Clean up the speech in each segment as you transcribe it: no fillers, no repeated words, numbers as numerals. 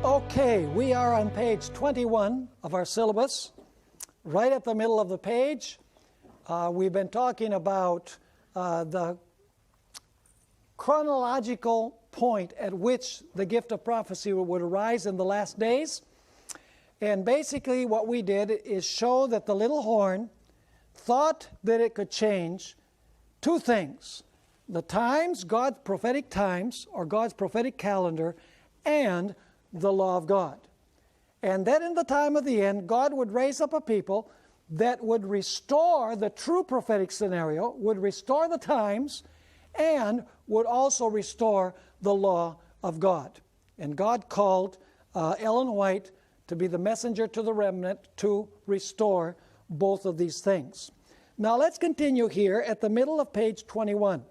Okay, we are on page 21 of our syllabus. Right at the middle of the page, we've been talking about the chronological point at which the gift of prophecy would arise in the last days. And basically what we did is show that the little horn thought that it could change two things: the times, God's prophetic times, or God's prophetic calendar, and the law of God. And that in the time of the end, God would raise up a people that would restore the true prophetic scenario, would restore the times, and would also restore the law of God. And God called Ellen White to be the messenger to the remnant to restore both of these things. Now let's continue here at the middle of page 21.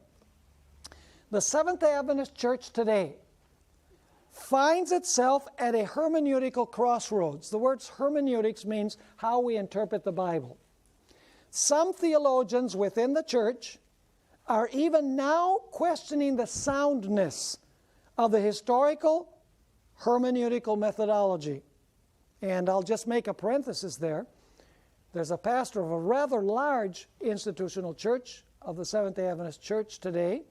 The Seventh-day Adventist Church today finds itself at a hermeneutical crossroads. The word hermeneutics means how we interpret the Bible. Some theologians within the church are even now questioning the soundness of the historical hermeneutical methodology. And I'll just make a parenthesis there. There's a pastor of a rather large institutional church of the Seventh-day Adventist Church today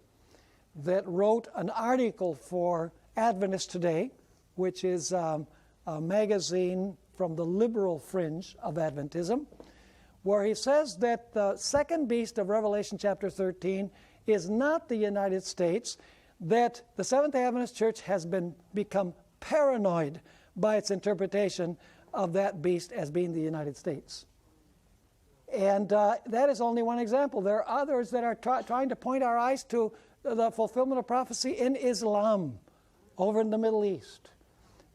that wrote an article for Adventist Today, which is a magazine from the liberal fringe of Adventism, where he says that the second beast of Revelation chapter 13 is not the United States, that the Seventh-day Adventist Church has become paranoid by its interpretation of that beast as being the United States. And that is only one example. There are others that are trying to point our eyes to the fulfillment of prophecy in Islam, over in the Middle East.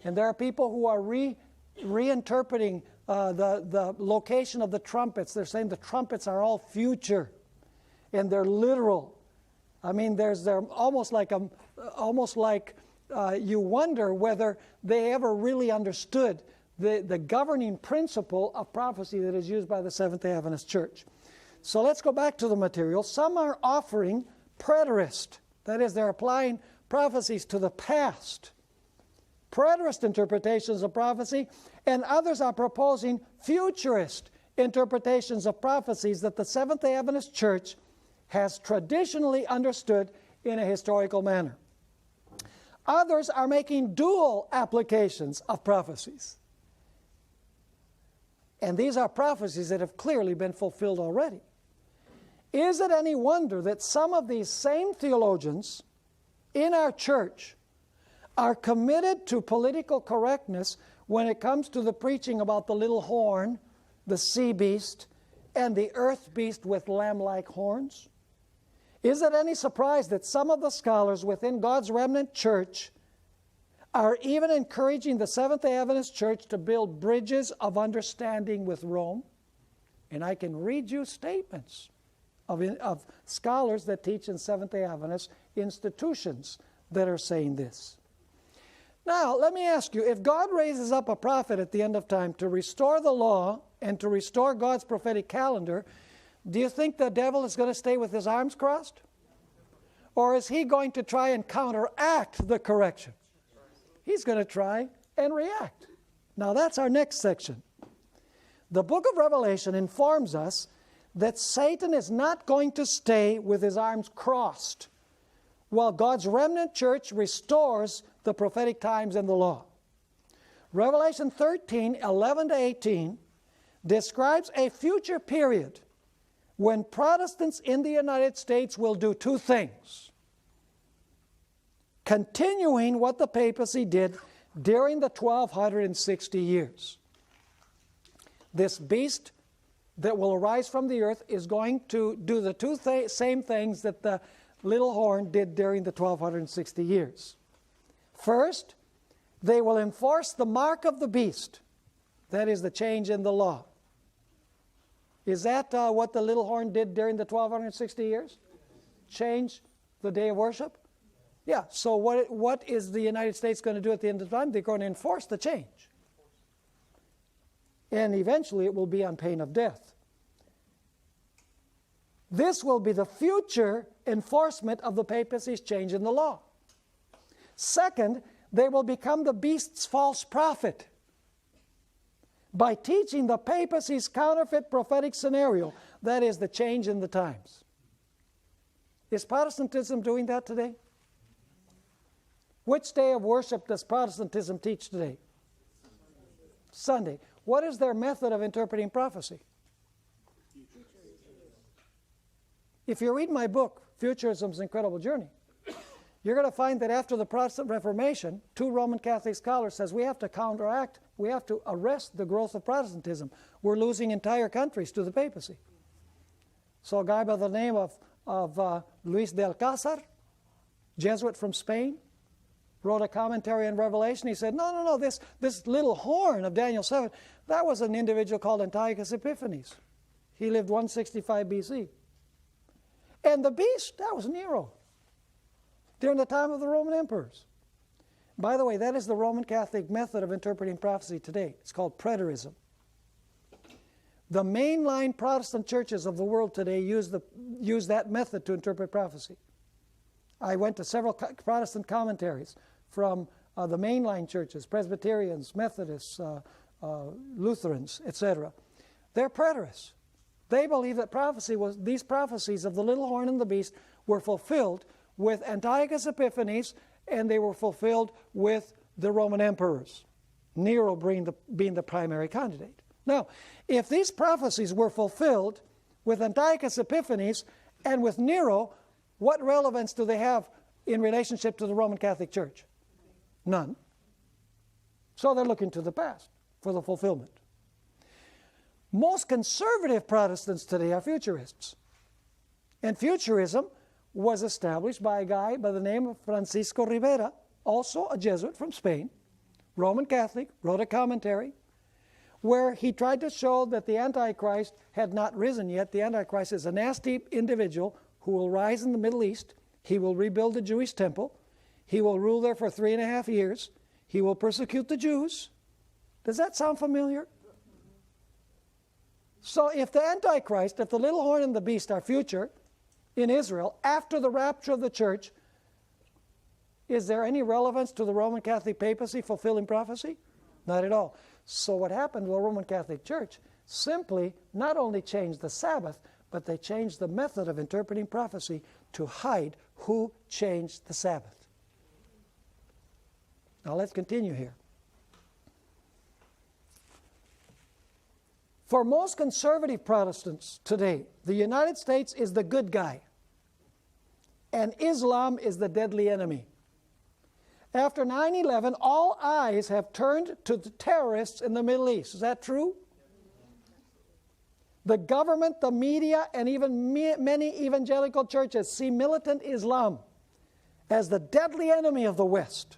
And there are people who are reinterpreting the location of the trumpets. They're saying the trumpets are all future, and they're literal. I mean, they're almost like you wonder whether they ever really understood the governing principle of prophecy that is used by the Seventh-day Adventist Church. So let's go back to the material. Some are offering preterist. That is, they're applying prophecies to the past, preterist interpretations of prophecy, and others are proposing futurist interpretations of prophecies that the Seventh-day Adventist Church has traditionally understood in a historical manner. Others are making dual applications of prophecies. And these are prophecies that have clearly been fulfilled already. Is it any wonder that some of these same theologians in our church are committed to political correctness when it comes to the preaching about the little horn, the sea beast, and the earth beast with lamb-like horns? Is it any surprise that some of the scholars within God's remnant church are even encouraging the Seventh-day Adventist Church to build bridges of understanding with Rome? And I can read you statements of scholars that teach in Seventh-day Adventist institutions that are saying this. Now, let me ask you, if God raises up a prophet at the end of time to restore the law and to restore God's prophetic calendar, do you think the devil is going to stay with his arms crossed? Or is he going to try and counteract the correction? He's going to try and react. Now, that's our next section. The book of Revelation informs us that Satan is not going to stay with his arms crossed while God's remnant church restores the prophetic times and the law. Revelation 13, 11 to 18 describes a future period when Protestants in the United States will do two things: continuing what the papacy did during the 1260 years. This beast that will arise from the earth is going to do the same things that the little horn did during the 1260 years. First, they will enforce the mark of the beast. That is the change in the law. Is that what the little horn did during the 1260 years? Change the day of worship? Yeah, so what is the United States going to do at the end of time? They're going to enforce the change. And eventually it will be on pain of death. This will be the future enforcement of the papacy's change in the law. Second, they will become the beast's false prophet by teaching the papacy's counterfeit prophetic scenario, that is, the change in the times. Is Protestantism doing that today? Which day of worship does Protestantism teach today? Sunday. What is their method of interpreting prophecy? If you read my book, Futurism's Incredible Journey, you're going to find that after the Protestant Reformation, two Roman Catholic scholars says we have to counteract, we have to arrest the growth of Protestantism. We're losing entire countries to the papacy. So a guy by the name of Luis de Alcázar, Jesuit from Spain, wrote a commentary on Revelation. He said, no, this little horn of Daniel 7, that was an individual called Antiochus Epiphanes. He lived 165 BC. And the beast, that was Nero, during the time of the Roman emperors. By the way, that is the Roman Catholic method of interpreting prophecy today. It's called preterism. The mainline Protestant churches of the world today use that method to interpret prophecy. I went to several Protestant commentaries from the mainline churches, Presbyterians, Methodists, Lutherans, etc. They're preterists. They believe that these prophecies of the little horn and the beast were fulfilled with Antiochus Epiphanes, and they were fulfilled with the Roman emperors, Nero being the primary candidate. Now, if these prophecies were fulfilled with Antiochus Epiphanes and with Nero, what relevance do they have in relationship to the Roman Catholic Church? None. So they're looking to the past for the fulfillment. Most conservative Protestants today are futurists. And futurism was established by a guy by the name of Francisco Rivera, also a Jesuit from Spain, Roman Catholic, wrote a commentary where he tried to show that the Antichrist had not risen yet. The Antichrist is a nasty individual who will rise in the Middle East. He will rebuild the Jewish temple. He will rule there for 3.5 years. He will persecute the Jews. Does that sound familiar? So if the Antichrist, if the little horn and the beast are future in Israel after the rapture of the church, is there any relevance to the Roman Catholic papacy fulfilling prophecy? Not at all. So what happened to the Roman Catholic Church simply not only changed the Sabbath, but they changed the method of interpreting prophecy to hide who changed the Sabbath. Now let's continue here. For most conservative Protestants today, the United States is the good guy, and Islam is the deadly enemy. After 9/11, all eyes have turned to the terrorists in the Middle East. Is that true? The government, the media, and even many evangelical churches see militant Islam as the deadly enemy of the West.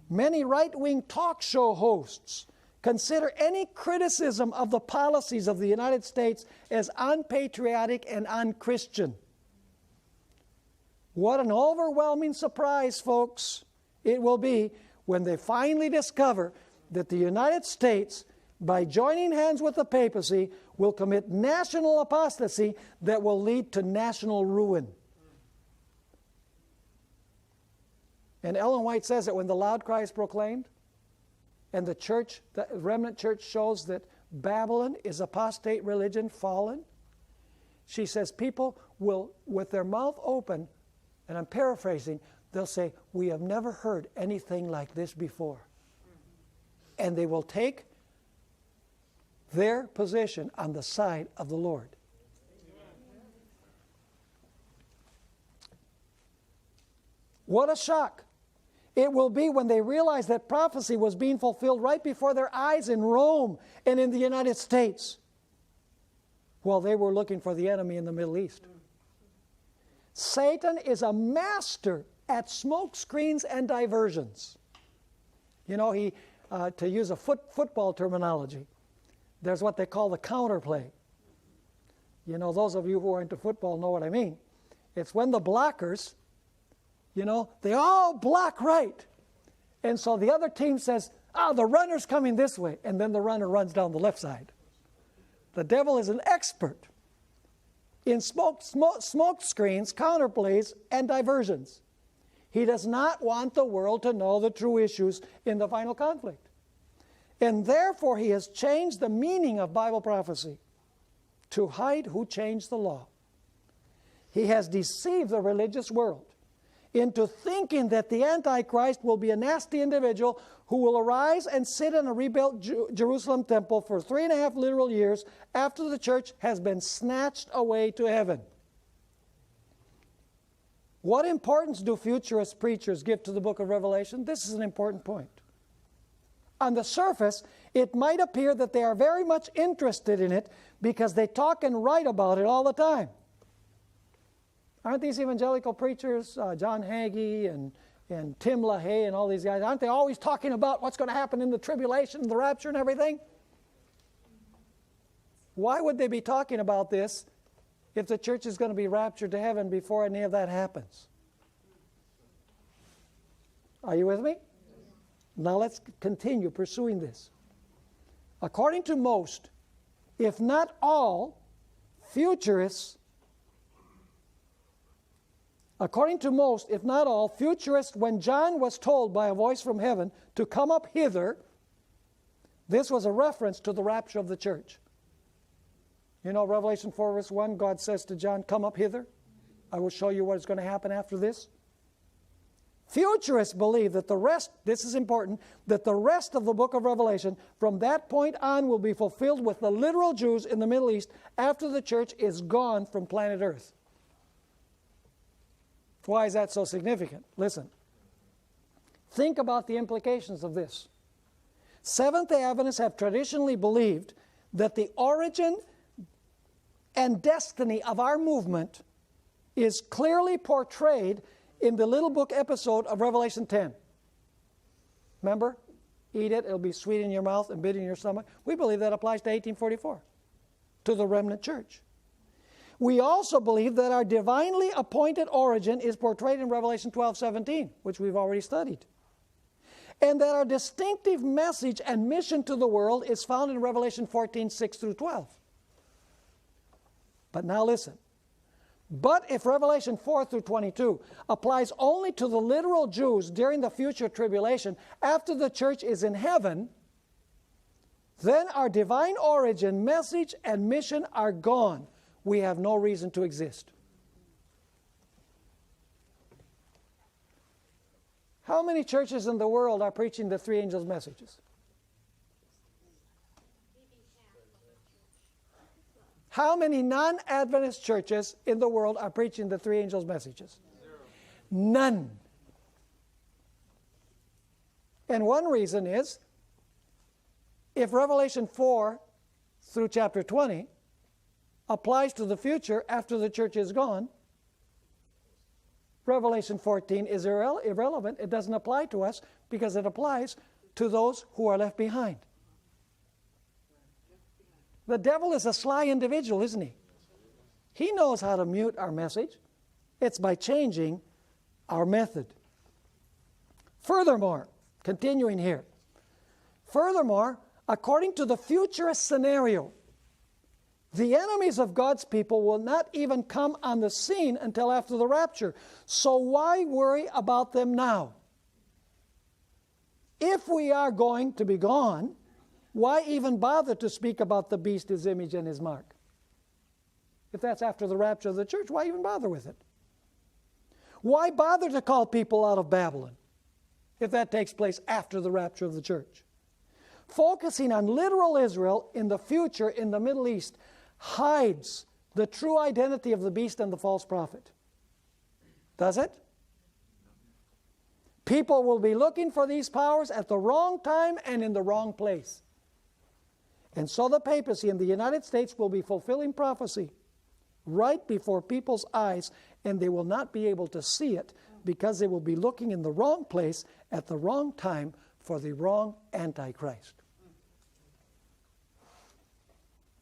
Many right-wing talk show hosts consider any criticism of the policies of the United States as unpatriotic and unchristian. What an overwhelming surprise, folks, it will be when they finally discover that the United States, by joining hands with the papacy, will commit national apostasy that will lead to national ruin. And Ellen White says that when the loud cry is proclaimed, and the church, the remnant church shows that Babylon is apostate religion fallen, she says people will, with their mouth open, and I'm paraphrasing, they'll say, "We have never heard anything like this before." And they will take their position on the side of the Lord. What a shock it will be when they realize that prophecy was being fulfilled right before their eyes in Rome and in the United States, while they were looking for the enemy in the Middle East. Satan is a master at smoke screens and diversions. You know, to use a football terminology, there's what they call the counterplay. You know, those of you who are into football know what I mean. It's when the blockers, you know, they all block right. And so the other team says, the runner's coming this way. And then the runner runs down the left side. The devil is an expert in smoke screens, counterplays, and diversions. He does not want the world to know the true issues in the final conflict. And therefore, he has changed the meaning of Bible prophecy to hide who changed the law. He has deceived the religious world into thinking that the Antichrist will be a nasty individual who will arise and sit in a rebuilt Jerusalem temple for 3.5 literal years after the church has been snatched away to heaven. What importance do futurist preachers give to the book of Revelation? This is an important point. On the surface, it might appear that they are very much interested in it because they talk and write about it all the time. Aren't these evangelical preachers, John Hagee and Tim LaHaye and all these guys, aren't they always talking about what's going to happen in the tribulation, the rapture and everything? Why would they be talking about this if the church is going to be raptured to heaven before any of that happens? Are you with me? Now let's continue pursuing this. According to most, if not all, futurists, when John was told by a voice from heaven to come up hither, this was a reference to the rapture of the church. You know, Revelation 4 verse 1, God says to John, come up hither. I will show you what is going to happen after this. Futurists believe that the rest, this is important, that the rest of the book of Revelation from that point on will be fulfilled with the literal Jews in the Middle East after the church is gone from planet Earth. Why is that so significant? Listen. Think about the implications of this. Seventh-day Adventists have traditionally believed that the origin and destiny of our movement is clearly portrayed in the little book episode of Revelation 10. Remember? Eat it, it'll be sweet in your mouth and bitter in your stomach. We believe that applies to 1844, to the remnant church. We also believe that our divinely appointed origin is portrayed in Revelation 12:17, which we've already studied. And that our distinctive message and mission to the world is found in Revelation 14:6 through 12. But now listen. But if Revelation 4 through 22 applies only to the literal Jews during the future tribulation after the church is in heaven, then our divine origin, message, and mission are gone. We have no reason to exist. How many churches in the world are preaching the three angels' messages? How many non-Adventist churches in the world are preaching the three angels' messages? None. And one reason is, if Revelation 4 through chapter 20 applies to the future after the church is gone, Revelation 14 is irrelevant. It doesn't apply to us because it applies to those who are left behind. The devil is a sly individual, isn't he? He knows how to mute our message. It's by changing our method. Furthermore, continuing here. Furthermore, according to the futurist scenario, the enemies of God's people will not even come on the scene until after the rapture. So why worry about them now? If we are going to be gone, why even bother to speak about the beast, his image, and his mark? If that's after the rapture of the church, why even bother with it? Why bother to call people out of Babylon if that takes place after the rapture of the church? Focusing on literal Israel in the future in the Middle East hides the true identity of the beast and the false prophet. Does it? People will be looking for these powers at the wrong time and in the wrong place. And so the papacy in the United States will be fulfilling prophecy right before people's eyes, and they will not be able to see it because they will be looking in the wrong place at the wrong time for the wrong Antichrist.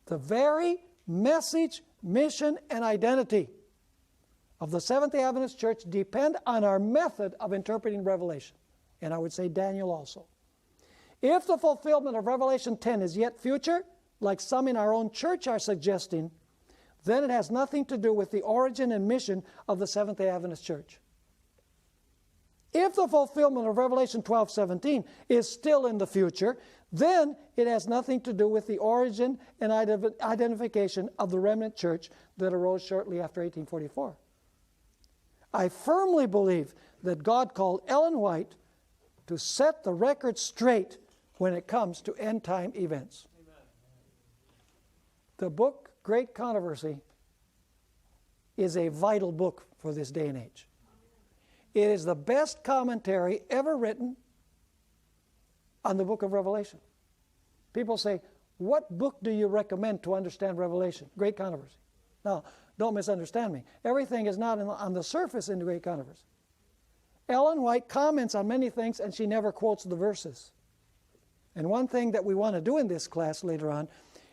The very message, mission, and identity of the Seventh-day Adventist Church depend on our method of interpreting Revelation. And I would say Daniel also. If the fulfillment of Revelation 10 is yet future, like some in our own church are suggesting, then it has nothing to do with the origin and mission of the Seventh-day Adventist Church. If the fulfillment of Revelation 12:17 is still in the future, then it has nothing to do with the origin and identification of the remnant church that arose shortly after 1844. I firmly believe that God called Ellen White to set the record straight when it comes to end-time events. Amen. The book, Great Controversy, is a vital book for this day and age. It is the best commentary ever written on the book of Revelation. People say, what book do you recommend to understand Revelation? Great Controversy. Now, don't misunderstand me. Everything is not on the surface in the Great Controversy. Ellen White comments on many things, and she never quotes the verses. And one thing that we want to do in this class later on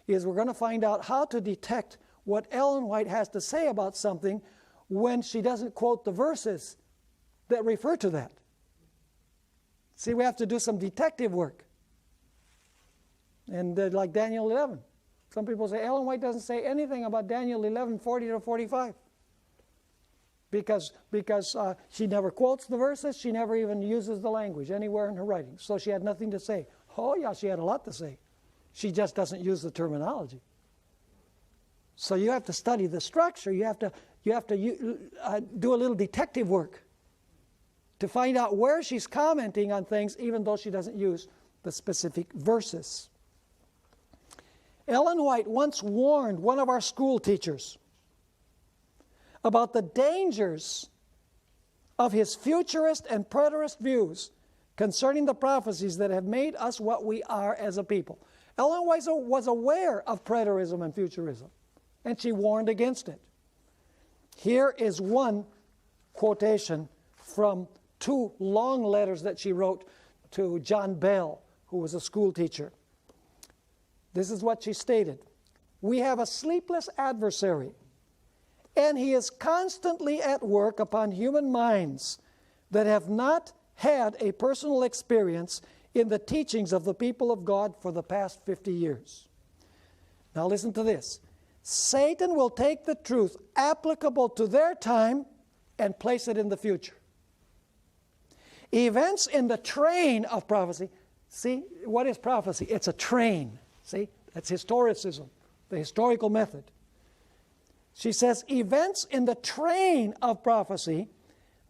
is we're going to find out how to detect what Ellen White has to say about something when she doesn't quote the verses that refer to that. See, we have to do some detective work. And like Daniel 11. Some people say Ellen White doesn't say anything about Daniel 11:40 to 45. Because she never quotes the verses, she never even uses the language anywhere in her writings. So she had nothing to say. Oh yeah, she had a lot to say. She just doesn't use the terminology. So you have to study the structure. You have to do a little detective work to find out where she's commenting on things, even though she doesn't use the specific verses. Ellen White once warned one of our school teachers about the dangers of his futurist and preterist views concerning the prophecies that have made us what we are as a people. Ellen White was aware of preterism and futurism, and she warned against it. Here is one quotation from 2 long letters that she wrote to John Bell, who was a school teacher. This is what she stated. We have a sleepless adversary, and he is constantly at work upon human minds that have not had a personal experience in the teachings of the people of God for the past 50 years. Now listen to this. Satan will take the truth applicable to their time and place it in the future. Events in the train of prophecy. See, what is prophecy? It's a train. See, that's historicism, the historical method. She says, events in the train of prophecy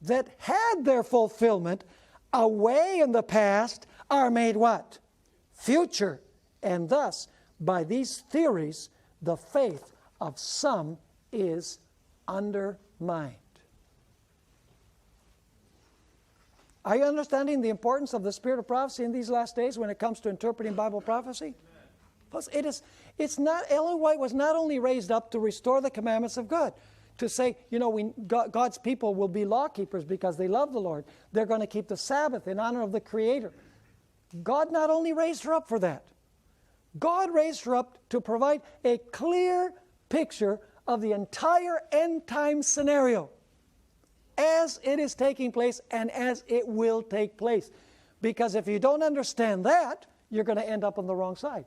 that had their fulfillment away in the past are made what? Future. And thus, by these theories, the faith of some is undermined. Are you understanding the importance of the spirit of prophecy in these last days when it comes to interpreting Bible prophecy? Plus, Ellen White was not only raised up to restore the commandments of God, to say, God's people will be law keepers because they love the Lord. They're going to keep the Sabbath in honor of the Creator. God not only raised her up for that, God raised her up to provide a clear picture of the entire end time scenario as it is taking place and as it will take place. Because if you don't understand that, you're going to end up on the wrong side.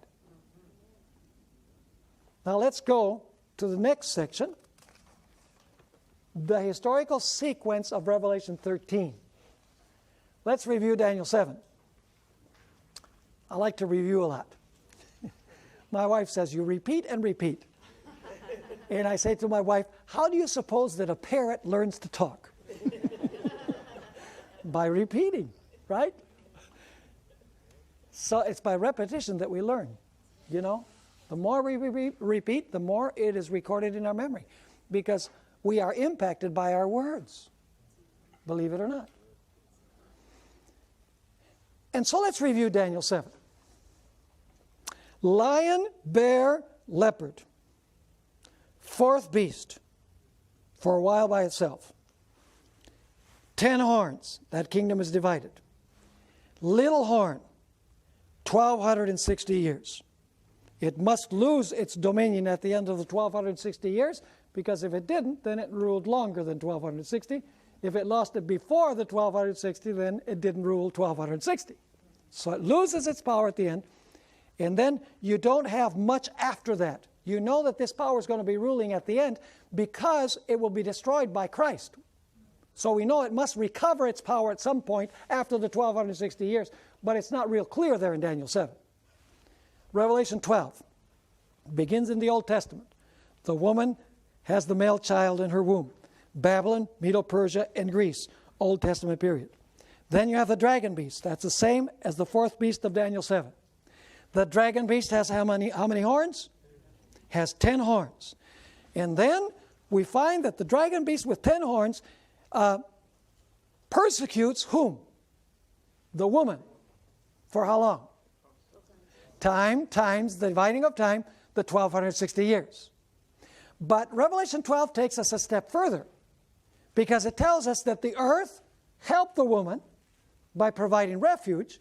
Now let's go to the next section, the historical sequence of Revelation 13. Let's review Daniel 7. I like to review a lot. My wife says, you repeat and repeat. And I say to my wife, how do you suppose that a parrot learns to talk? By repeating, right? So it's by repetition that we learn, The more we repeat, the more it is recorded in our memory. Because we are impacted by our words, believe it or not. And so let's review Daniel 7. Lion, bear, leopard. 4th beast, for a while by itself. 10 horns, that kingdom is divided. Little horn, 1,260 years. It must lose its dominion at the end of the 1,260 years, because if it didn't, then it ruled longer than 1,260. If it lost it before the 1,260, then it didn't rule 1,260. So it loses its power at the end, and then you don't have much after that. You know that this power is going to be ruling at the end because it will be destroyed by Christ. So we know it must recover its power at some point after the 1260 years, but it's not real clear there in Daniel 7. Revelation 12 begins in the Old Testament. The woman has the male child in her womb. Babylon, Medo-Persia, and Greece, Old Testament period. Then you have the dragon beast. That's the same as the fourth beast of Daniel 7. The dragon beast has how many horns? Has 10 horns. And then we find that the dragon beast with 10 horns persecutes whom? The woman. For how long? Time times the dividing of time, the 1260 years. But Revelation 12 takes us a step further, because it tells us that the earth helped the woman by providing refuge,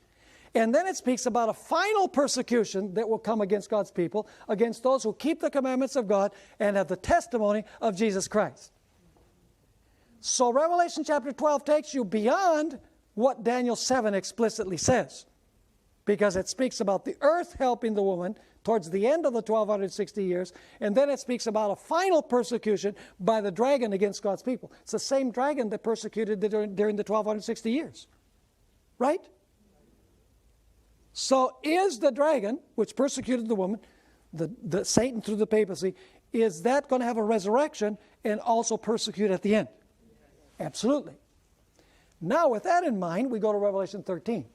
and then it speaks about a final persecution that will come against God's people, against those who keep the commandments of God and have the testimony of Jesus Christ. So Revelation chapter 12 takes you beyond what Daniel 7 explicitly says, because it speaks about the earth helping the woman towards the end of the 1260 years, and then it speaks about a final persecution by the dragon against God's people. It's the same dragon that persecuted during the 1260 years. Right? So is the dragon, which persecuted the woman, the Satan through the papacy, is that going to have a resurrection and also persecute at the end? Absolutely. Now with that in mind, we go to Revelation 13.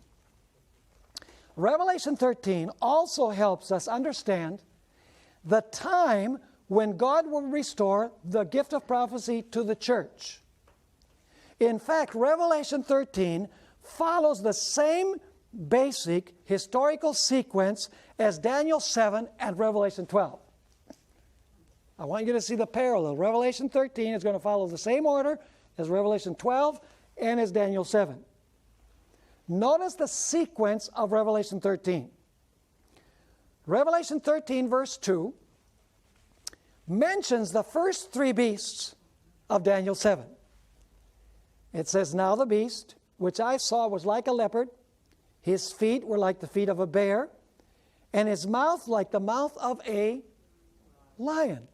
Revelation 13 also helps us understand the time when God will restore the gift of prophecy to the church. In fact, Revelation 13 follows the same basic historical sequence as Daniel 7 and Revelation 12. I want you to see the parallel. Revelation 13 is going to follow the same order as Revelation 12 and as Daniel 7. Notice the sequence of Revelation 13. Revelation 13, verse 2, mentions the first three beasts of Daniel 7. It says, "Now the beast, which I saw, was like a leopard. His feet were like the feet of a bear, and his mouth like the mouth of a lion."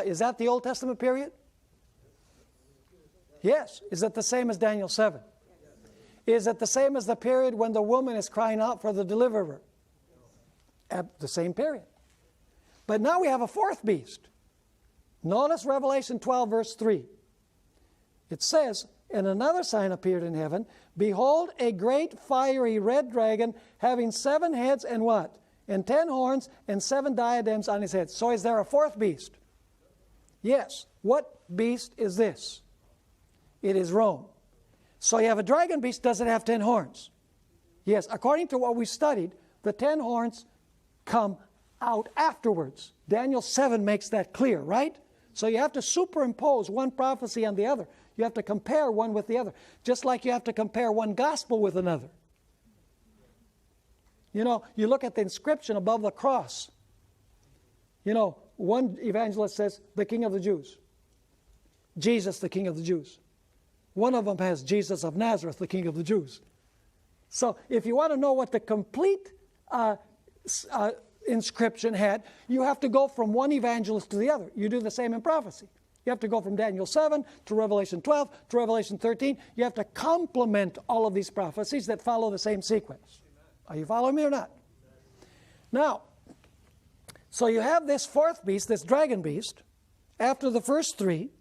Is that the Old Testament period? Yes. Is it the same as Daniel 7? Is it the same as the period when the woman is crying out for the deliverer? At the same period. But now we have a fourth beast. Notice Revelation 12, verse 3. It says, "And another sign appeared in heaven. Behold, a great fiery red dragon, having 7 heads and what? And 10 horns, and 7 diadems on his head." So is there a fourth beast? Yes. What beast is this? It is Rome. So you have a dragon beast. Does it have 10 horns? Yes. According to what we studied, the 10 horns come out afterwards. Daniel 7 makes that clear, right? So you have to superimpose one prophecy on the other. You have to compare one with the other, just like you have to compare one gospel with another. You know, you look at the inscription above the cross. You know, one evangelist says, "The King of the Jews." Jesus, the King of the Jews. One of them has Jesus of Nazareth, the King of the Jews. So if you want to know what the complete inscription had, you have to go from one evangelist to the other. You do the same in prophecy. You have to go from Daniel 7 to Revelation 12 to Revelation 13. You have to complement all of these prophecies that follow the same sequence. Are you following me or not? Now, so you have this fourth beast, this dragon beast, after the first three.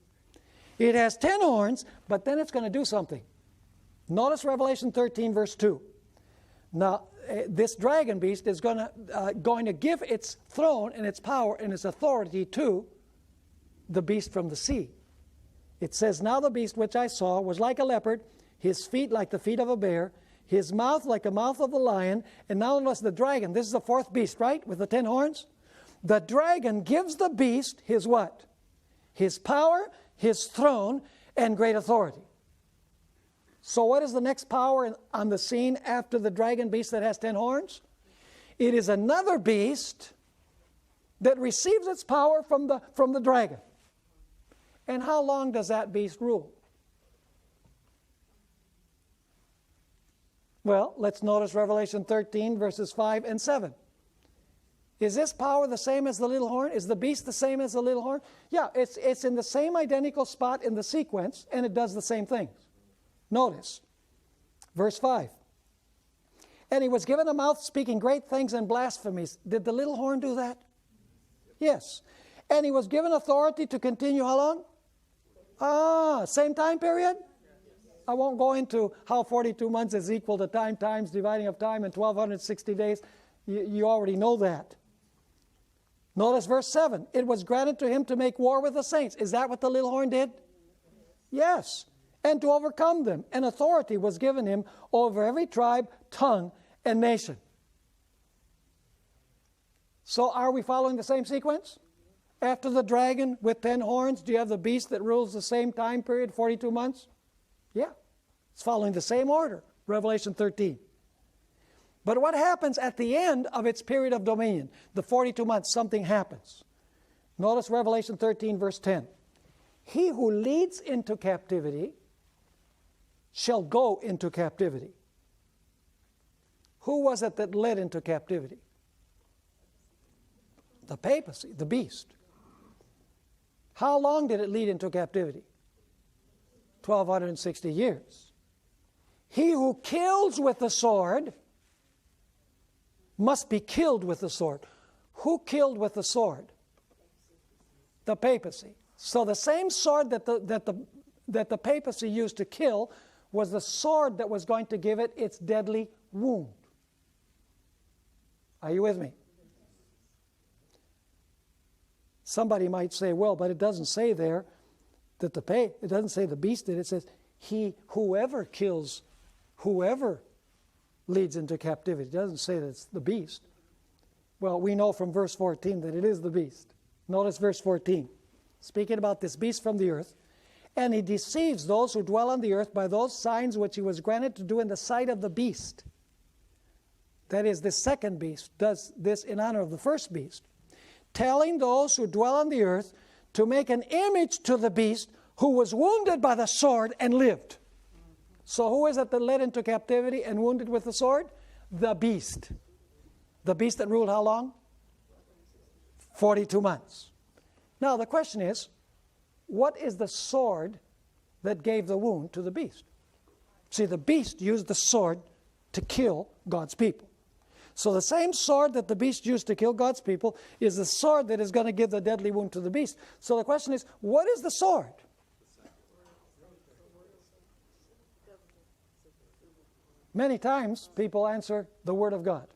It has 10 horns, but then it's going to do something. Notice Revelation 13, verse 2. Now, this dragon beast is going to give its throne and its power and its authority to the beast from the sea. It says, "Now the beast which I saw was like a leopard, his feet like the feet of a bear, his mouth like the mouth of a lion." And now notice the dragon. This is the fourth beast, right? With the 10 horns. The dragon gives the beast his what? His power, his throne, and great authority. So what is the next power on the scene after the dragon beast that has 10 horns? It is another beast that receives its power from the dragon. And how long does that beast rule? Well, let's notice Revelation 13, verses 5 and 7. Is this power the same as the little horn? Is the beast the same as the little horn? Yeah, it's in the same identical spot in the sequence, and it does the same things. Notice, verse 5. And he was given a mouth speaking great things and blasphemies. Did the little horn do that? Yes. And he was given authority to continue how long? Same time period? I won't go into how 42 months is equal to time times dividing of time and 1260 days. You already know that. Notice verse 7. It was granted to him to make war with the saints. Is that what the little horn did? Yes. And to overcome them. And authority was given him over every tribe, tongue, and nation. So are we following the same sequence? After the dragon with 10 horns, do you have the beast that rules the same time period, 42 months? Yeah. It's following the same order. Revelation 13. But what happens at the end of its period of dominion? The 42 months, something happens. Notice Revelation 13, verse 10. He who leads into captivity shall go into captivity. Who was it that led into captivity? The papacy, the beast. How long did it lead into captivity? 1260 years. He who kills with the sword must be killed with the sword. Who killed with the sword? The papacy. So the same sword that the papacy used to kill was the sword that was going to give it its deadly wound. Are you with me? Somebody might say, well, but it doesn't say there that it doesn't say the beast did. It says whoever kills, whoever leads into captivity. It doesn't say that it's the beast. Well, we know from verse 14 that it is the beast. Notice verse 14. Speaking about this beast from the earth. And he deceives those who dwell on the earth by those signs which he was granted to do in the sight of the beast. That is, this second beast does this in honor of the first beast. Telling those who dwell on the earth to make an image to the beast who was wounded by the sword and lived. So who is it that led into captivity and wounded with the sword? The beast. The beast that ruled how long? 42 months. Now the question is, what is the sword that gave the wound to the beast? See, the beast used the sword to kill God's people. So the same sword that the beast used to kill God's people is the sword that is going to give the deadly wound to the beast. So the question is, what is the sword? Many times people answer the Word of God,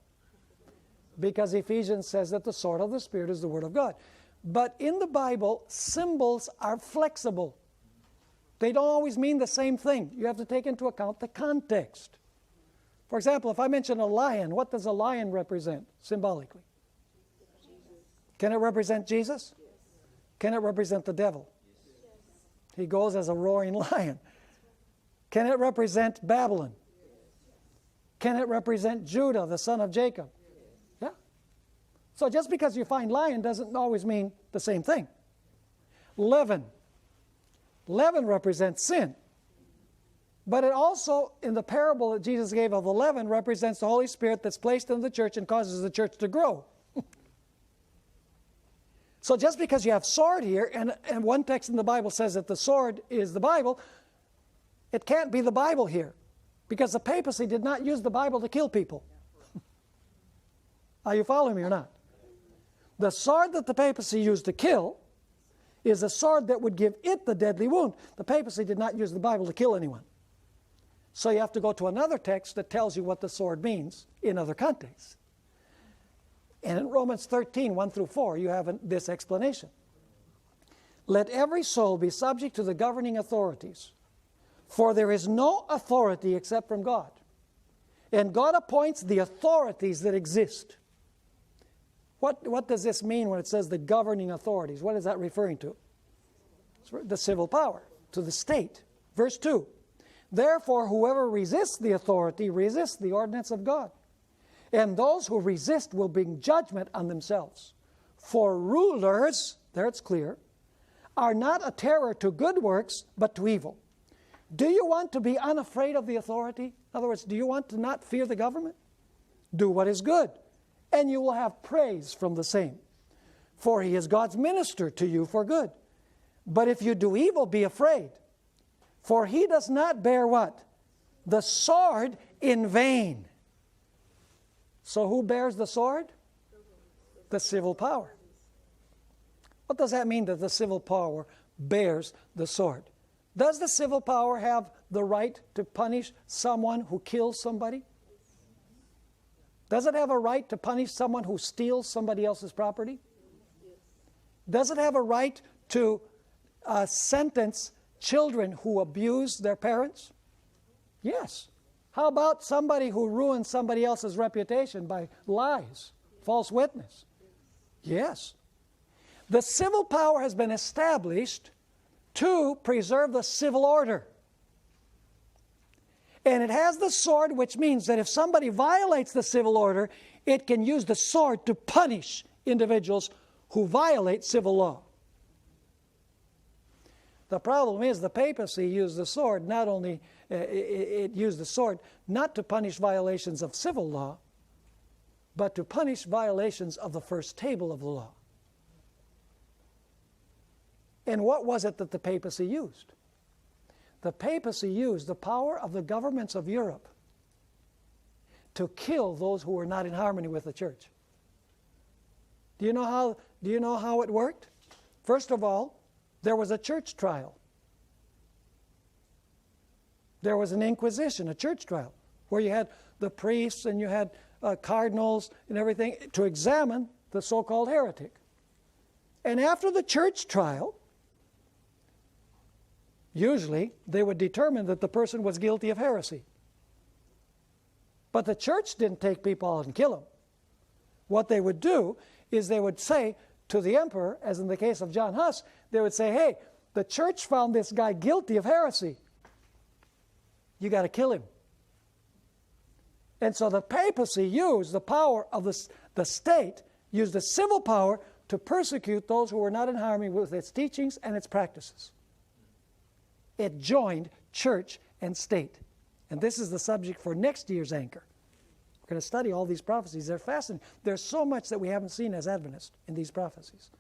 because Ephesians says that the sword of the Spirit is the Word of God. But in the Bible, symbols are flexible. They don't always mean the same thing. You have to take into account the context. For example, if I mention a lion, what does a lion represent symbolically? Can it represent Jesus? Can it represent the devil? He goes as a roaring lion. Can it represent Babylon? Can it represent Judah, the son of Jacob? Yeah. So just because you find lion doesn't always mean the same thing. Leaven. Leaven represents sin. But it also, in the parable that Jesus gave of the leaven, represents the Holy Spirit that's placed in the church and causes the church to grow. So just because you have sword here, and one text in the Bible says that the sword is the Bible, it can't be the Bible here. Because the papacy did not use the Bible to kill people. Are you following me or not? The sword that the papacy used to kill is a sword that would give it the deadly wound. The papacy did not use the Bible to kill anyone. So you have to go to another text that tells you what the sword means in other contexts. And in Romans 13, 1 through 4, you have this explanation. Let every soul be subject to the governing authorities, for there is no authority except from God. And God appoints the authorities that exist. What does this mean when it says the governing authorities? What is that referring to? The civil power, to the state. Verse 2. Therefore, whoever resists the authority resists the ordinance of God. And those who resist will bring judgment on themselves. For rulers, there it's clear, are not a terror to good works, but to evil. Do you want to be unafraid of the authority? In other words, do you want to not fear the government? Do what is good and you will have praise from the same. For he is God's minister to you for good. But if you do evil, be afraid. For he does not bear what? The sword in vain. So who bears the sword? The civil power. What does that mean, that the civil power bears the sword? Does the civil power have the right to punish someone who kills somebody? Does it have a right to punish someone who steals somebody else's property? Does it have a right to sentence children who abuse their parents? Yes. How about somebody who ruins somebody else's reputation by lies, false witness? Yes. The civil power has been established to preserve the civil order. And it has the sword, which means that if somebody violates the civil order, it can use the sword to punish individuals who violate civil law. The problem is the papacy used the sword, not only, it used the sword not to punish violations of civil law, but to punish violations of the first table of the law. And what was it that the papacy used? The papacy used the power of the governments of Europe to kill those who were not in harmony with the church. Do you know how it worked? First of all, there was a church trial. There was an inquisition, a church trial, where you had the priests and you had cardinals and everything to examine the so-called heretic. And after the church trial, usually they would determine that the person was guilty of heresy. But the church didn't take people out and kill them. What they would do is they would say to the emperor, as in the case of John Huss, they would say, hey, the church found this guy guilty of heresy. You got to kill him. And so the papacy used the power of the state, used the civil power to persecute those who were not in harmony with its teachings and its practices. It joined church and state. And this is the subject for next year's anchor. We're going to study all these prophecies. They're fascinating. There's so much that we haven't seen as Adventists in these prophecies.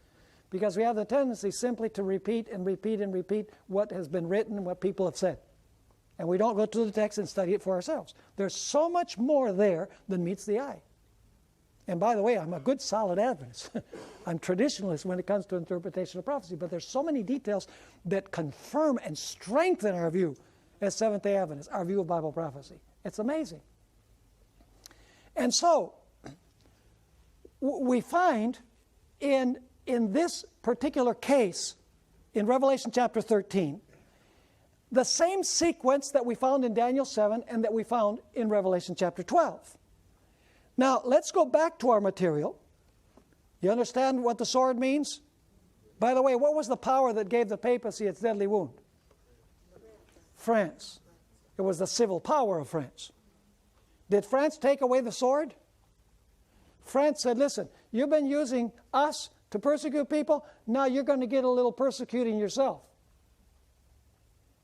Because we have the tendency simply to repeat and repeat and repeat what has been written and what people have said. And we don't go to the text and study it for ourselves. There's so much more there than meets the eye. And by the way, I'm a good solid Adventist. I'm traditionalist when it comes to interpretation of prophecy, but there's so many details that confirm and strengthen our view as Seventh-day Adventists, our view of Bible prophecy. It's amazing. And so, we find in this particular case, in Revelation chapter 13, the same sequence that we found in Daniel 7 and that we found in Revelation chapter 12. Now, let's go back to our material. You understand what the sword means? By the way, what was the power that gave the papacy its deadly wound? France. It was the civil power of France. Did France take away the sword? France said, listen, you've been using us to persecute people, now you're going to get a little persecuting yourself.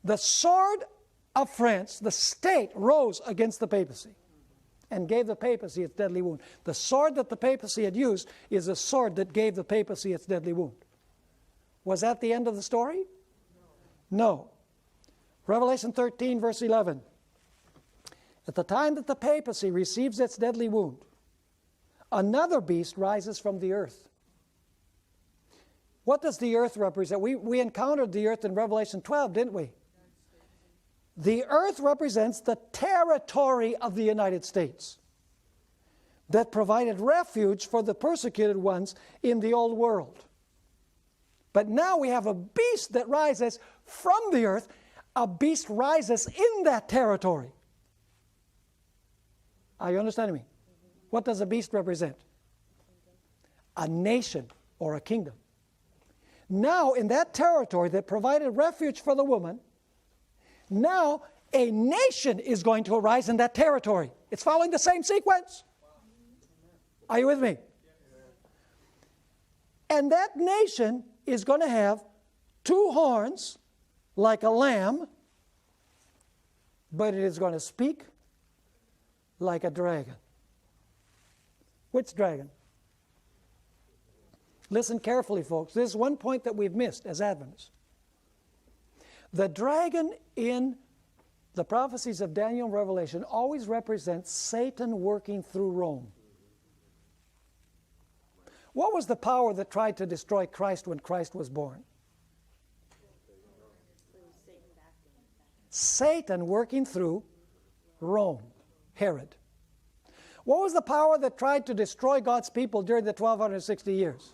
The sword of France, the state, rose against the papacy and gave the papacy its deadly wound. The sword that the papacy had used is a sword that gave the papacy its deadly wound. Was that the end of the story? No. Revelation 13, verse 11. At the time that the papacy receives its deadly wound, another beast rises from the earth. What does the earth represent? We encountered the earth in Revelation 12, didn't we? The earth represents the territory of the United States that provided refuge for the persecuted ones in the old world. But now we have a beast that rises from the earth. A beast rises in that territory. Are you understanding me? What does a beast represent? A nation or a kingdom. Now, in that territory that provided refuge for the woman, now a nation is going to arise in that territory. It's following the same sequence. Are you with me? And that nation is going to have two horns like a lamb, but it is going to speak like a dragon. Which dragon? Listen carefully, folks. This is one point that we've missed as Adventists. The dragon in the prophecies of Daniel and Revelation always represents Satan working through Rome. What was the power that tried to destroy Christ when Christ was born? Satan working through Rome, Herod. What was the power that tried to destroy God's people during the 1260 years?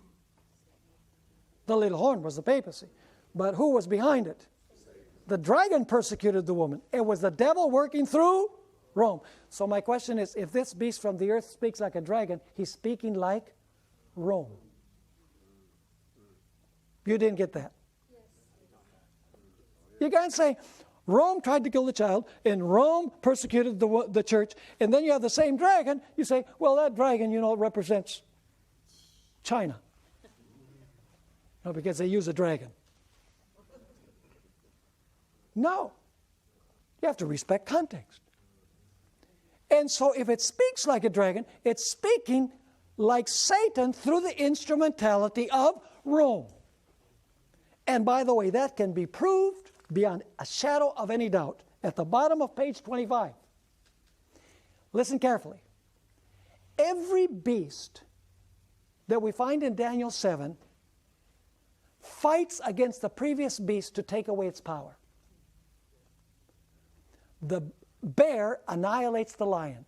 The little horn was the papacy. But who was behind it? The dragon persecuted the woman. It was the devil working through Rome. So my question is, if this beast from the earth speaks like a dragon, he's speaking like Rome. You didn't get that? You can't say, Rome tried to kill the child, and Rome persecuted the church, and then you have the same dragon. You say, well, that dragon, represents China. No, because they use a dragon. No. You have to respect context. And so if it speaks like a dragon, it's speaking like Satan through the instrumentality of Rome. And by the way, that can be proved beyond a shadow of any doubt at the bottom of page 25. Listen carefully. Every beast that we find in Daniel 7 fights against the previous beast to take away its power. The bear annihilates the lion.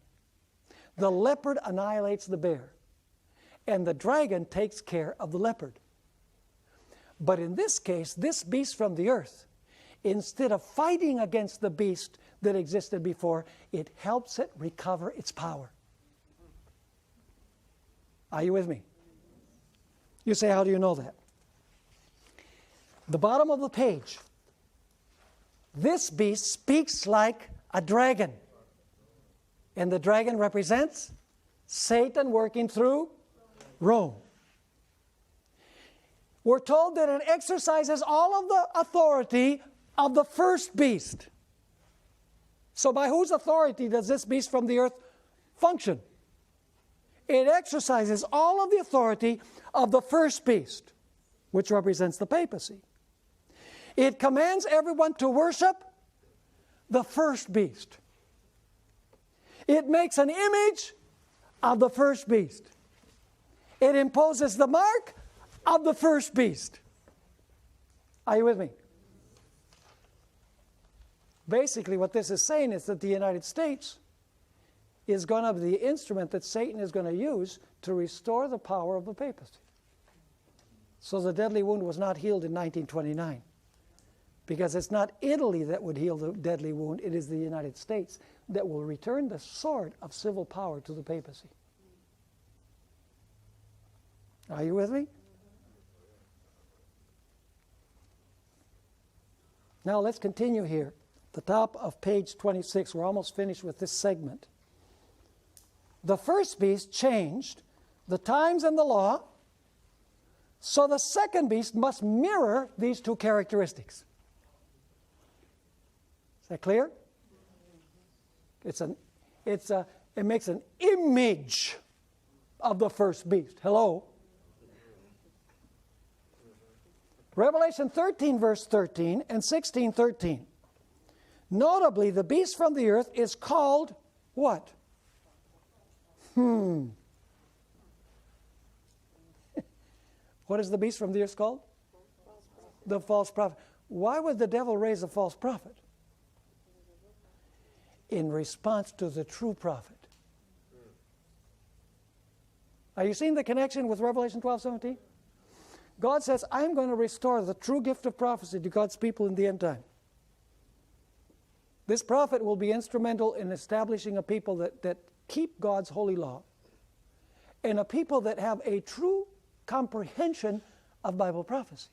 The leopard annihilates the bear. And the dragon takes care of the leopard. But in this case, this beast from the earth, instead of fighting against the beast that existed before, it helps it recover its power. Are you with me? You say, how do you know that? The bottom of the page. This beast speaks like a dragon. And the dragon represents Satan working through Rome. We're told that it exercises all of the authority of the first beast. So by whose authority does this beast from the earth function? It exercises all of the authority of the first beast, which represents the papacy. It commands everyone to worship the first beast. It makes an image of the first beast. It imposes the mark of the first beast. Are you with me? Basically, what this is saying is that the United States is going to be the instrument that Satan is going to use to restore the power of the papacy. So the deadly wound was not healed in 1929. Because it's not Italy that would heal the deadly wound, it is the United States that will return the sword of civil power to the papacy. Are you with me? Now let's continue here. The top of page 26, we're almost finished with this segment. The first beast changed the times and the law, so the second beast must mirror these two characteristics. Is that clear? It makes an image of the first beast. Hello? Revelation 13, verse 13 and 16:13. Notably, the beast from the earth is called what? What is the beast from the earth called? The false prophet. Why would the devil raise a false prophet? In response to the true prophet. Are you seeing the connection with Revelation 12:17? God says, I'm going to restore the true gift of prophecy to God's people in the end time. This prophet will be instrumental in establishing a people that keep God's holy law and a people that have a true comprehension of Bible prophecy.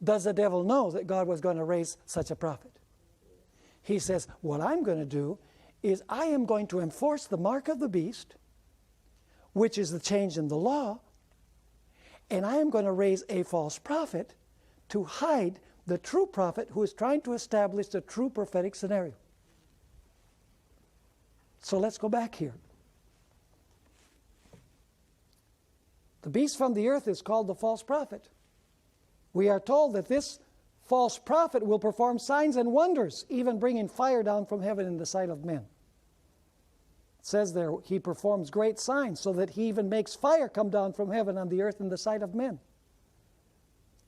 Does the devil know that God was going to raise such a prophet? He says, what I'm going to do is I am going to enforce the mark of the beast, which is the change in the law, and I am going to raise a false prophet to hide the true prophet who is trying to establish the true prophetic scenario. So let's go back here. The beast from the earth is called the false prophet. We are told that this false prophet will perform signs and wonders, even bringing fire down from heaven in the sight of men. It says there, he performs great signs, so that he even makes fire come down from heaven on the earth in the sight of men.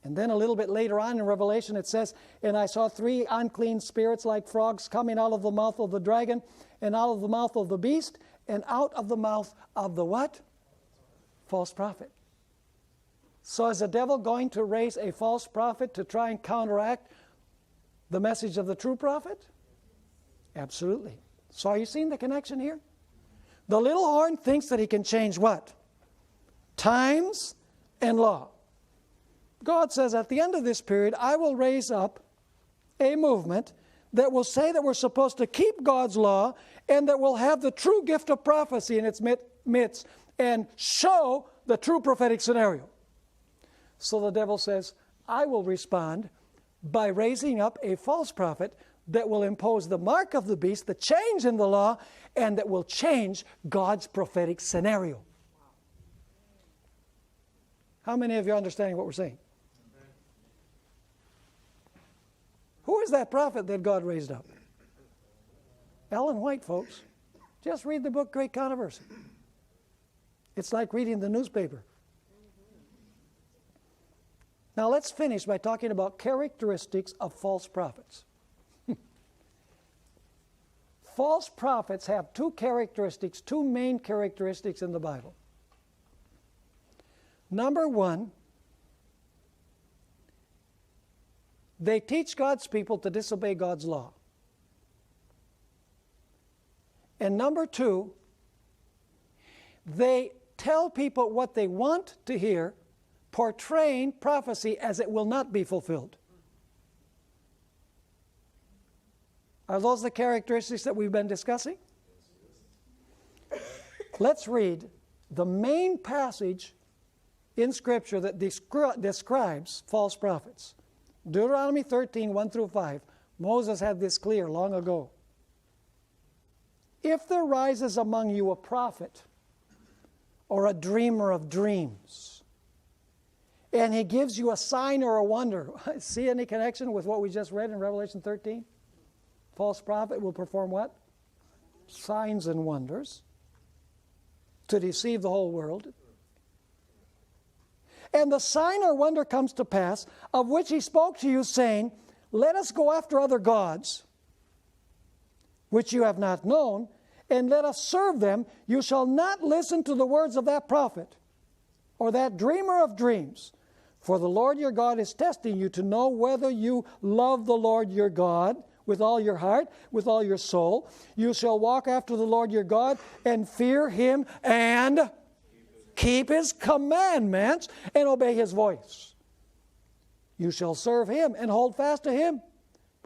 And then a little bit later on in Revelation it says, and I saw 3 unclean spirits like frogs coming out of the mouth of the dragon, and out of the mouth of the beast, and out of the mouth of the what? False prophet. So is the devil going to raise a false prophet to try and counteract the message of the true prophet? Absolutely. So are you seeing the connection here? The little horn thinks that he can change what? Times and law. God says at the end of this period, I will raise up a movement that will say that we're supposed to keep God's law and that will have the true gift of prophecy in its midst and show the true prophetic scenario. So the devil says, I will respond by raising up a false prophet that will impose the mark of the beast, the change in the law, and that will change God's prophetic scenario. How many of you are understanding what we're saying? Who is that prophet that God raised up? Ellen White, folks. Just read the book Great Controversy. It's like reading the newspaper. Now let's finish by talking about characteristics of false prophets. False prophets have 2 characteristics, 2 main characteristics in the Bible. Number 1, they teach God's people to disobey God's law. And number 2, they tell people what they want to hear, portraying prophecy as it will not be fulfilled. Are those the characteristics that we've been discussing? Let's read the main passage in Scripture that describes false prophets. Deuteronomy 13, 1 through 5. Moses had this clear long ago. If there rises among you a prophet or a dreamer of dreams, and he gives you a sign or a wonder, see any connection with what we just read in Revelation 13? False prophet will perform what? Signs and wonders to deceive the whole world. And the sign or wonder comes to pass, of which he spoke to you, saying, let us go after other gods, which you have not known, and let us serve them. You shall not listen to the words of that prophet or that dreamer of dreams. For the Lord your God is testing you to know whether you love the Lord your God with all your heart, with all your soul. You shall walk after the Lord your God and fear him and keep his commandments and obey his voice. You shall serve him and hold fast to him.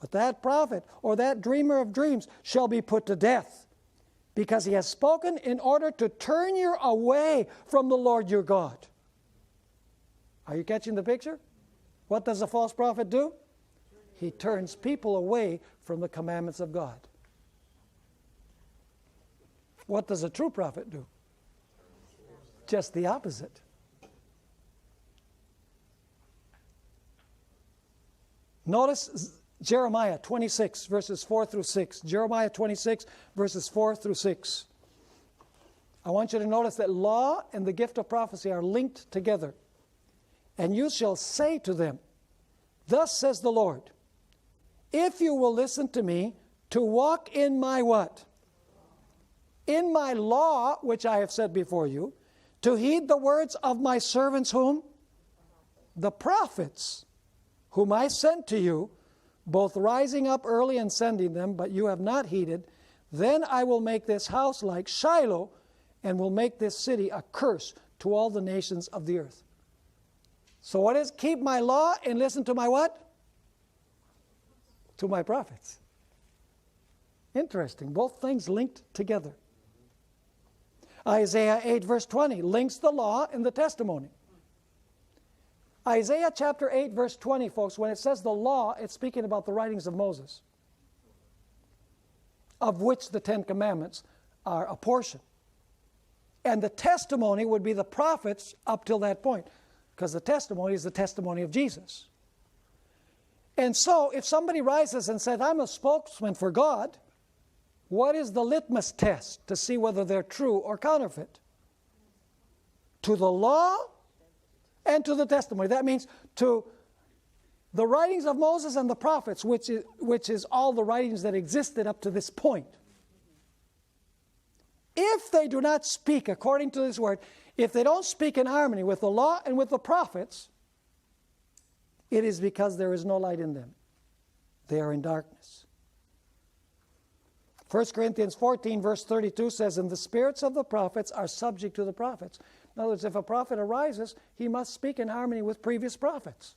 But that prophet or that dreamer of dreams shall be put to death, because he has spoken in order to turn you away from the Lord your God. Are you catching the picture? What does a false prophet do? He turns people away from the commandments of God. What does a true prophet do? Just the opposite. Notice Jeremiah 26, verses 4 through 6. Jeremiah 26, verses 4 through 6. I want you to notice that law and the gift of prophecy are linked together. And you shall say to them, thus says the Lord, if you will listen to me, to walk in my what? In my law, which I have set before you, to heed the words of my servants whom? The prophets, whom I sent to you, both rising up early and sending them, but you have not heeded, then I will make this house like Shiloh, and will make this city a curse to all the nations of the earth. So what is? Keep my law and listen to my what? To my prophets. Interesting. Both things linked together. Isaiah 8 verse 20 links the law and the testimony. Isaiah chapter 8 verse 20, folks, when it says the law, it's speaking about the writings of Moses, of which the 10 Commandments are a portion. And the testimony would be the prophets up till that point, because the testimony is the testimony of Jesus. And so if somebody rises and says, I'm a spokesman for God, what is the litmus test to see whether they're true or counterfeit? To the law and to the testimony. That means to the writings of Moses and the prophets, which is all the writings that existed up to this point. If they do not speak according to this word, if they don't speak in harmony with the law and with the prophets, it is because there is no light in them. They are in darkness. 1 Corinthians 14 verse 32 says, and the spirits of the prophets are subject to the prophets. In other words, if a prophet arises, he must speak in harmony with previous prophets.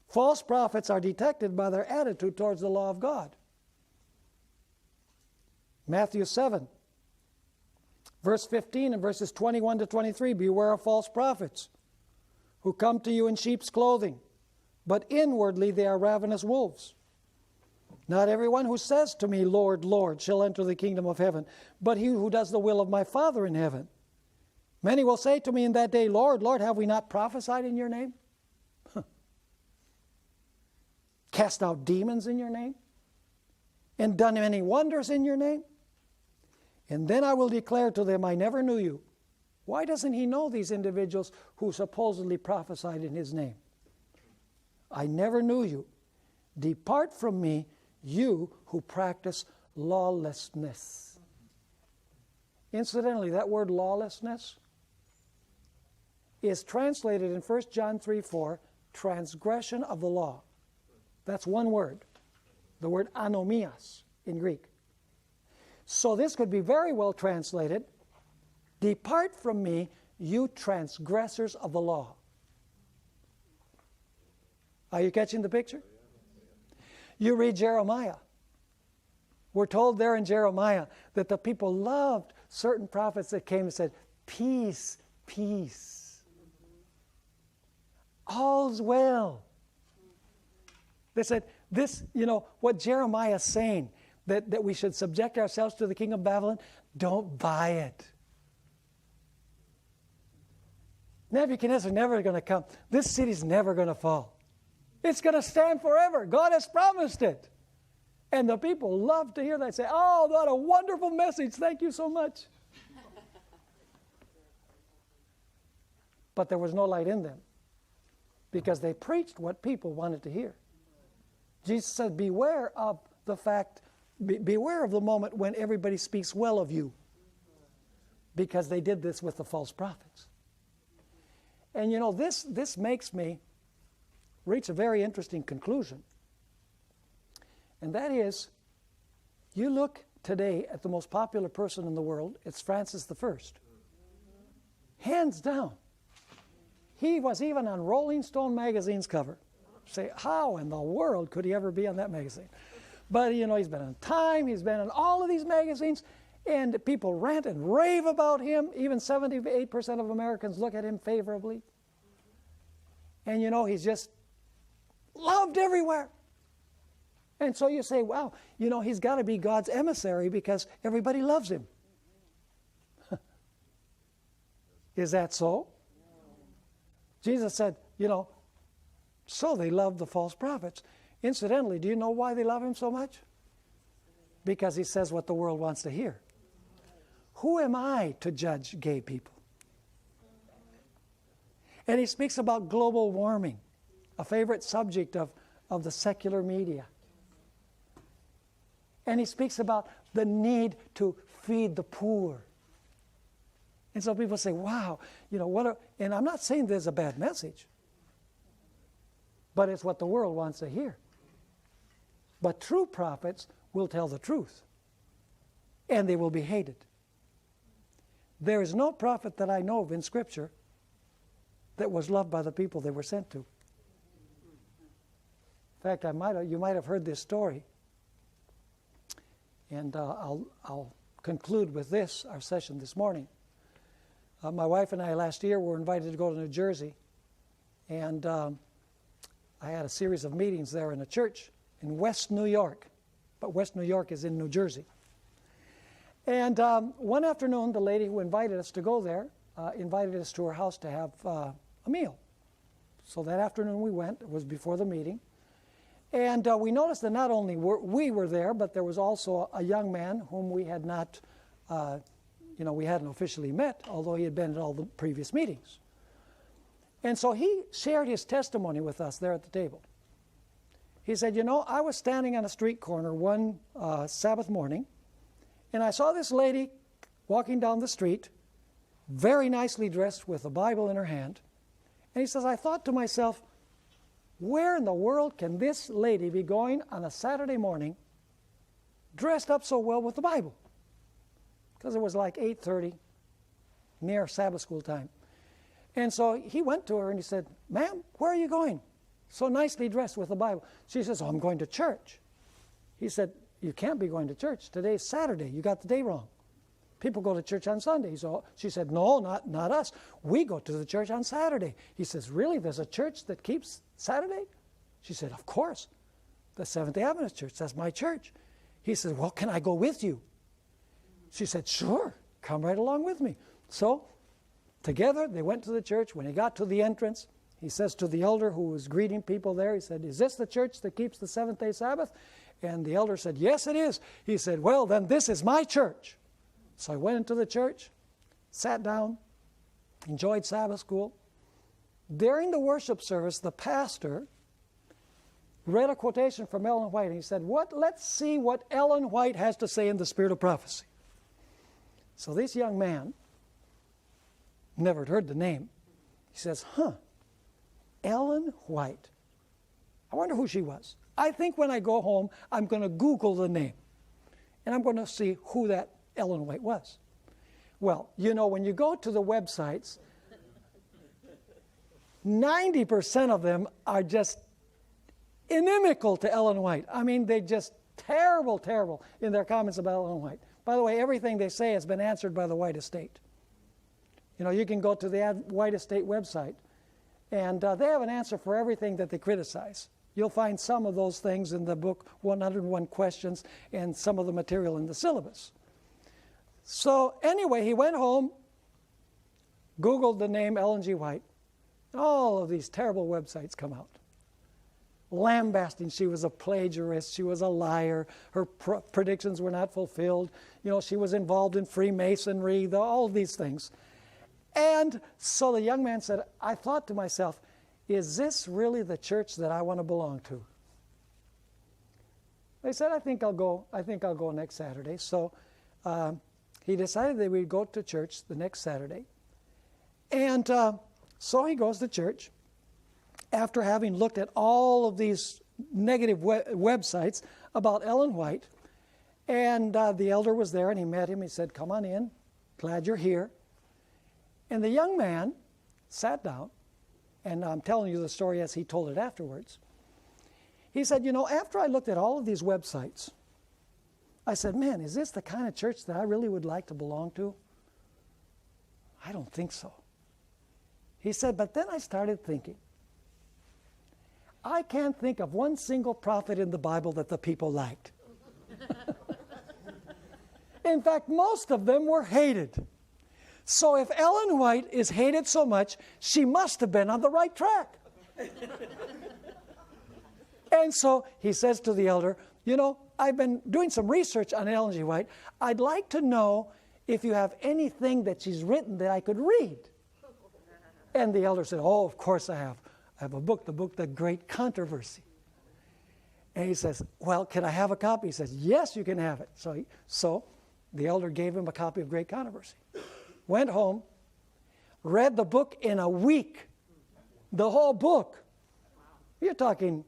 False prophets are detected by their attitude towards the law of God. Matthew 7, verse 15 and verses 21 to 23, beware of false prophets who come to you in sheep's clothing, but inwardly they are ravenous wolves. Not everyone who says to me, Lord, Lord, shall enter the kingdom of heaven, but he who does the will of my Father in heaven. Many will say to me in that day, Lord, Lord, have we not prophesied in your name? Cast out demons in your name? And done many wonders in your name? And then I will declare to them, I never knew you. Why doesn't he know these individuals who supposedly prophesied in his name? I never knew you. Depart from me, you who practice lawlessness. Incidentally, that word lawlessness is translated in 1 John 3:4, transgression of the law. That's one word, the word anomias in Greek. So this could be very well translated, depart from me, you transgressors of the law. Are you catching the picture? You read Jeremiah. We're told there in Jeremiah that the people loved certain prophets that came and said, peace, peace. All's well. They said, this, what Jeremiah is saying, that we should subject ourselves to the king of Babylon, don't buy it. Nebuchadnezzar never going to come. This city's never going to fall. It's going to stand forever. God has promised it. And the people love to hear that. Say, oh, what a wonderful message. Thank you so much. But there was no light in them because they preached what people wanted to hear. Jesus said, beware of the fact, beware of the moment when everybody speaks well of you, because they did this with the false prophets. And this makes me reach a very interesting conclusion. And that is, you look today at the most popular person in the world, it's Francis I. Hands down. He was even on Rolling Stone magazine's cover. Say, how in the world could he ever be on that magazine? But, he's been on Time, he's been on all of these magazines, and people rant and rave about him. Even 78% of Americans look at him favorably. And, he's just loved everywhere. And so you say, wow, he's got to be God's emissary because everybody loves him. Is that so? Jesus said, so they love the false prophets. Incidentally, do you know why they love him so much? Because he says what the world wants to hear. Who am I to judge gay people? And he speaks about global warming, a favorite subject of the secular media. And he speaks about the need to feed the poor. And so people say, wow, and I'm not saying there's a bad message, but it's what the world wants to hear. But true prophets will tell the truth, and they will be hated. There is no prophet that I know of in Scripture that was loved by the people they were sent to. In fact, you might have heard this story, and I'll conclude with this, our session this morning. My wife and I last year were invited to go to New Jersey, and I had a series of meetings there in a church in West New York, but West New York is in New Jersey. And one afternoon, the lady who invited us to go there invited us to her house to have a meal. So that afternoon we went. It was before the meeting. And we noticed that not only we were there, but there was also a young man whom we had not, we hadn't officially met, although he had been at all the previous meetings. And so he shared his testimony with us there at the table. He said, I was standing on a street corner one Sabbath morning, and I saw this lady walking down the street, very nicely dressed with a Bible in her hand. And he says, I thought to myself, where in the world can this lady be going on a Saturday morning dressed up so well with the Bible? Because it was like 8:30, near Sabbath school time. And so he went to her and he said, ma'am, where are you going? So nicely dressed with the Bible. She says, I'm going to church. He said, you can't be going to church. Today's Saturday. You got the day wrong. People go to church on Sunday. So she said, no, not us. We go to the church on Saturday. He says, really? There's a church that keeps Saturday? She said, of course. The Seventh-day Adventist Church. That's my church. He said, well, can I go with you? She said, sure. Come right along with me. So together they went to the church. When he got to the entrance, he says to the elder who was greeting people there, he said, is this the church that keeps the seventh-day Sabbath? And the elder said, yes, it is. He said, well, then this is my church. So I went into the church, sat down, enjoyed Sabbath school. During the worship service, the pastor read a quotation from Ellen White, and he said, let's see what Ellen White has to say in the spirit of prophecy. So this young man, never had heard the name, he says, Ellen White. I wonder who she was. I think when I go home, I'm going to Google the name, and I'm going to see who that Ellen White was. Well, when you go to the websites, 90% of them are just inimical to Ellen White. I mean, they're just terrible in their comments about Ellen White. By the way, everything they say has been answered by the White Estate. You can go to the White Estate website, and they have an answer for everything that they criticize. You'll find some of those things in the book, 101 Questions, and some of the material in the syllabus. So anyway, he went home, Googled the name Ellen G. White, and all of these terrible websites come out. Lambasting, she was a plagiarist, she was a liar, her predictions were not fulfilled, she was involved in Freemasonry, all of these things. And so the young man said, I thought to myself, is this really the church that I want to belong to? They said, I think I'll go next Saturday. So he decided that we'd go to church the next Saturday. And so he goes to church after having looked at all of these negative websites about Ellen White. And the elder was there, and he met him. He said, come on in. Glad you're here. And the young man sat down, and I'm telling you the story as he told it afterwards. He said, after I looked at all of these websites, I said, man, is this the kind of church that I really would like to belong to? I don't think so. He said, but then I started thinking, I can't think of one single prophet in the Bible that the people liked. In fact, most of them were hated. So if Ellen White is hated so much, she must have been on the right track. And so he says to the elder, I've been doing some research on Ellen G. White. I'd like to know if you have anything that she's written that I could read. And the elder said, oh, of course I have. I have a book, The Great Controversy. And he says, well, can I have a copy? He says, yes, you can have it. So the elder gave him a copy of Great Controversy. Went home, read the book in a week, the whole book. You're talking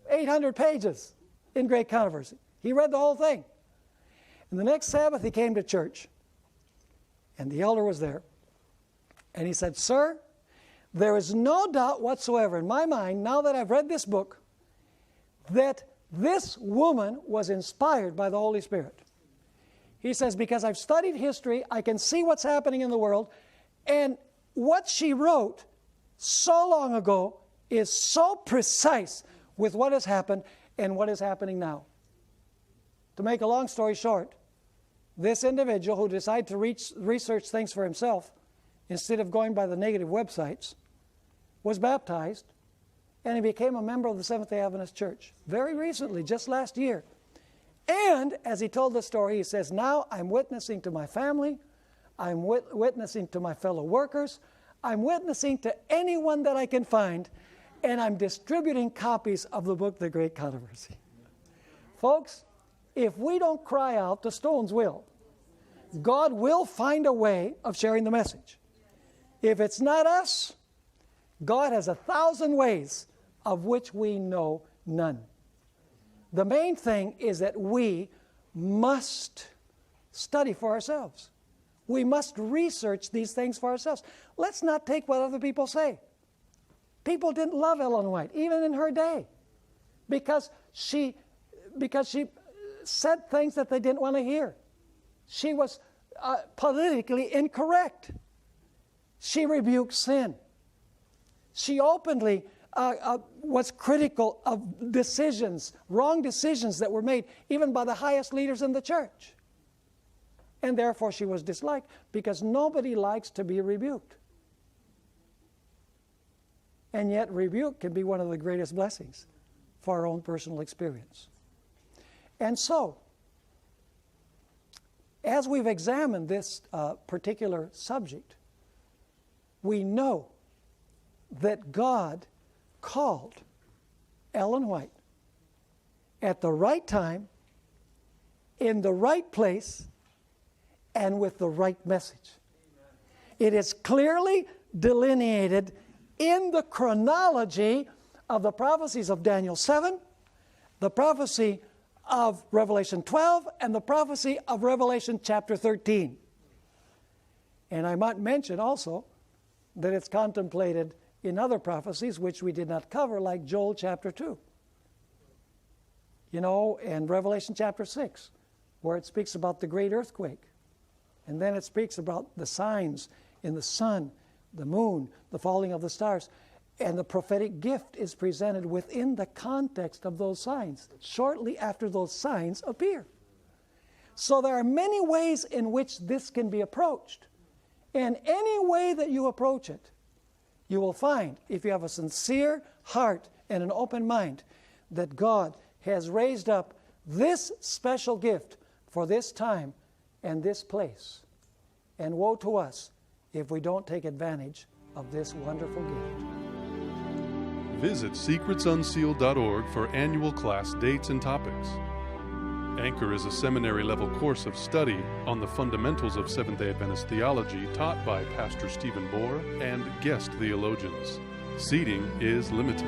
800 pages in Great Controversy. He read the whole thing. And the next Sabbath he came to church, and the elder was there. And he said, sir, there is no doubt whatsoever in my mind, now that I've read this book, that this woman was inspired by the Holy Spirit. He says, because I've studied history, I can see what's happening in the world, and what she wrote so long ago is so precise with what has happened and what is happening now. To make a long story short, this individual who decided to research things for himself instead of going by the negative websites was baptized, and he became a member of the Seventh-day Adventist Church very recently, just last year. And as he told the story, he says, now I'm witnessing to my family, I'm witnessing to my fellow workers, I'm witnessing to anyone that I can find, and I'm distributing copies of the book, The Great Controversy. Folks, if we don't cry out, the stones will. God will find a way of sharing the message. If it's not us, God has 1,000 ways of which we know none. The main thing is that we must study for ourselves. We must research these things for ourselves. Let's not take what other people say. People didn't love Ellen White, even in her day, because she said things that they didn't want to hear. She was politically incorrect. She rebuked sin. She openly was critical of decisions, wrong decisions that were made, even by the highest leaders in the church. And therefore she was disliked, because nobody likes to be rebuked. And yet rebuke can be one of the greatest blessings for our own personal experience. And so, as we've examined this particular subject, we know that God called Ellen White at the right time, in the right place, and with the right message. It is clearly delineated in the chronology of the prophecies of Daniel 7, the prophecy of Revelation 12, and the prophecy of Revelation chapter 13. And I might mention also that it's contemplated in other prophecies which we did not cover, like Joel chapter 2. You know, and Revelation chapter 6, where it speaks about the great earthquake. And then it speaks about the signs in the sun, the moon, the falling of the stars. And the prophetic gift is presented within the context of those signs, shortly after those signs appear. So there are many ways in which this can be approached. And any way that you approach it, you will find, if you have a sincere heart and an open mind, that God has raised up this special gift for this time and this place. And woe to us if we don't take advantage of this wonderful gift. Visit secretsunsealed.org for annual class dates and topics. Anchor is a seminary-level course of study on the fundamentals of Seventh-day Adventist theology taught by Pastor Stephen Bohr and guest theologians. Seating is limited.